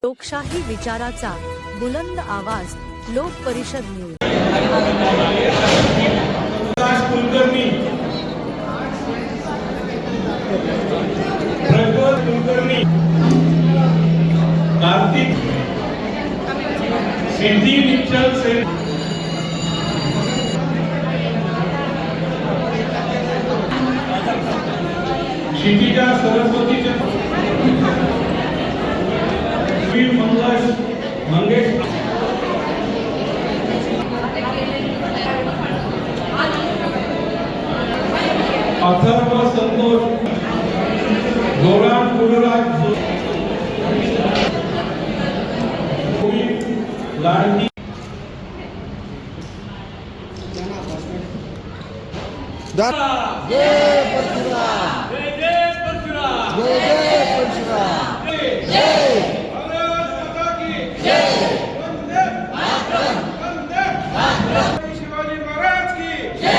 लोकशाही विचाराचा बुलंद आवाज लोक परिषद न्यूज। कुलकर्णी, प्रज्वल कुलकर्णी, कार्तिक, सिद्धी निश्चल सेन, क्षितिजा सरस्वतीचे मंगेश, अथर्व संतोष, गौरांग गुरुराज, लाडकी जय परशुराम, जय परशुराम, जय परशुराम, जय शिवाजी महाराज की जय,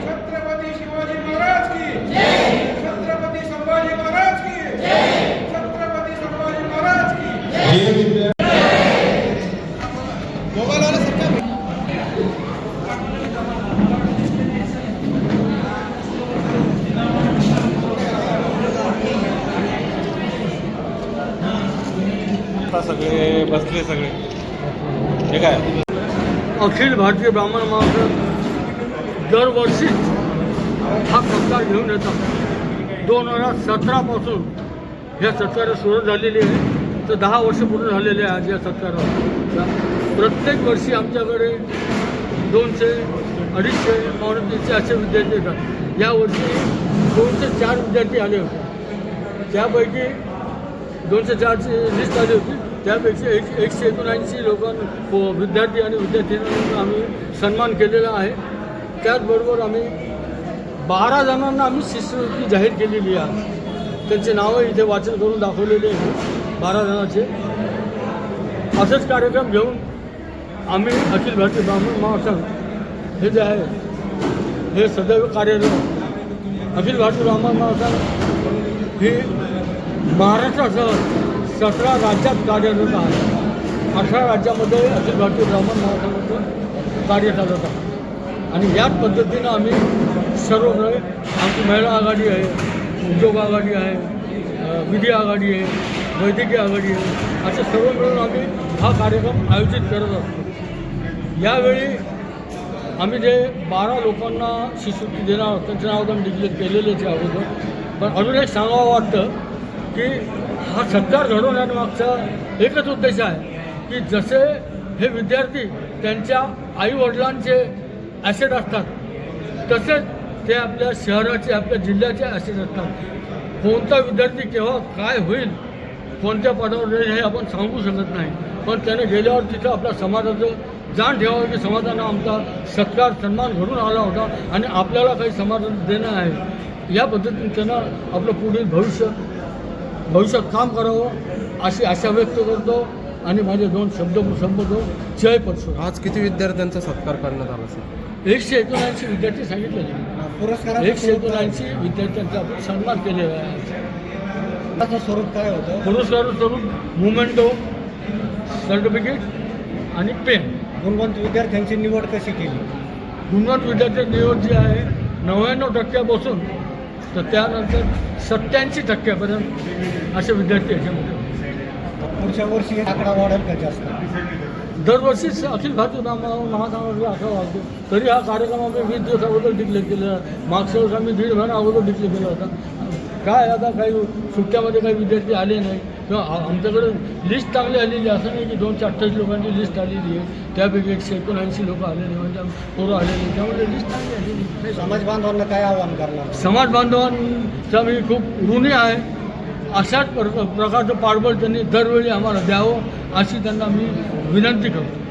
छत्रपति शिवाजी महाराज की जय, छत्रपति संभाजी महाराज की जय, छत्रपति संभाजी महाराज की जय। सगळे बसले सगळे हे काय अखिल भारतीय ब्राह्मण महासंघ दरवर्षी हा सत्कार घेऊन येतात। 2017 पासून ह्या सत्कार सुरू झालेली आहे, तर 10 वर्ष पूर्ण झालेले आहे आज या सत्काराला। प्रत्येक वर्षी आमच्याकडे 200, 250, 300 असे विद्यार्थी येतात। यावर्षी 204 विद्यार्थी आले होते, त्यापैकी 204ची लिस्ट आली होती, त्यापेक्षा 179 लोकांना विद्यार्थी आणि विद्यार्थिनींना आम्ही सन्मान केलेला आहे। त्याचबरोबर आम्ही 12 जणांना आम्ही शिष्यवृत्ती जाहीर केलेली आहे, त्यांचे नावं इथे वाचन करून दाखवलेले आहेत 12 जणांचे। असेच कार्यक्रम घेऊन आम्ही अखिल भारतीय ब्राह्मण महासंघ हे जे आहे हे सदैव कार्यरत। अखिल भारतीय ब्राह्मण महासंघ ही महाराष्ट्रासह 17 राज्यात कार्यरत आहे। 18 राज्यामध्ये अखिल भारतीय ब्राह्मण महासंघाचं कार्य चालत आहे आणि याच पद्धतीनं आम्ही सर्वकडे आमची महिला आघाडी आहे, उद्योग आघाडी आहे, विधी आघाडी आहे, वैद्यकीय आघाडी आहे, असे सर्व मिळून आम्ही हा कार्यक्रम आयोजित करत असतो। यावेळी आम्ही जे 12 लोकांना शिष्यवृत्ती देणार आहोत त्यांचे नाव आम्ही डिक्लेअर केलेलेच आहे अगोदर, पण अजून एक सांगावं वाटतं की हा सत्कार घडवण्यामागचा एकच उद्देश आहे की जसे हे विद्यार्थी त्यांच्या आईवडिलांचे ॲसेट असतात, तसेच ते आपल्या शहराचे, आपल्या जिल्ह्याचे ॲसेट असतात। कोणता विद्यार्थी केव्हा काय होईल, कोणत्या पदावर जाईल हे आपण सांगू शकत नाही, पण त्याने गेल्यावर तिथं आपल्या समाजाचं जाण ठेवावं की समाजानं आमचा सत्कार सन्मान घडून आला होता आणि आपल्याला काही समाजाला देणं आहे। या पद्धतीने त्यांना आपलं पुढील भविष्यात काम करावं अशी आशा व्यक्त करतो आणि माझे 2 शब्द संपवतो। जय परशुराम। आज किती विद्यार्थ्यांचा सत्कार करण्यात आला असेल? 179 विद्यार्थी सांगितलेले, 179 विद्यार्थ्यांचा आपण सन्मान केलेला आहे। त्याचं स्वरूप काय होतं? पुरस्कार स्वरूप मुमेंटो, सर्टिफिकेट आणि पेन। गुणवंत विद्यार्थ्यांची निवड कशी केली? गुणवंत विद्यार्थी निवड जी आहे 99% तर त्यानंतर 87% असे विद्यार्थी याच्यामध्ये। पुढच्या वर्षी आकडा वाढेल का जास्त? दरवर्षी अखिल भारतीय ब्राह्मण महासंघाचा आकडा वाढतो, तरी हा कार्यक्रम आम्ही 20 दिवस अगोदर डिक्लेअर केलेला आहे। मागच्या वर्षी आम्ही 1.5 महिना अगोदर डिक्लेअर केला होता। काय आता काही सुट्ट्यामध्ये काही विद्यार्थी आले नाही किंवा आमच्याकडे लिस्ट चांगली आलेली, असं नाही की 228 लोकांची लिस्ट आलेली आहे, त्यापैकी 179 लोक आलेले, म्हणजे पोरं आलेले, त्यामुळे लिस्ट चांगली आलेली। समाज बांधवांना काय आव्हान करणार? समाज बांधवांचा मी खूप ऋणी आहे। अशाच प्रकारचं पाठबळ त्यांनी दरवेळी आम्हाला द्यावं अशी त्यांना मी विनंती करतो।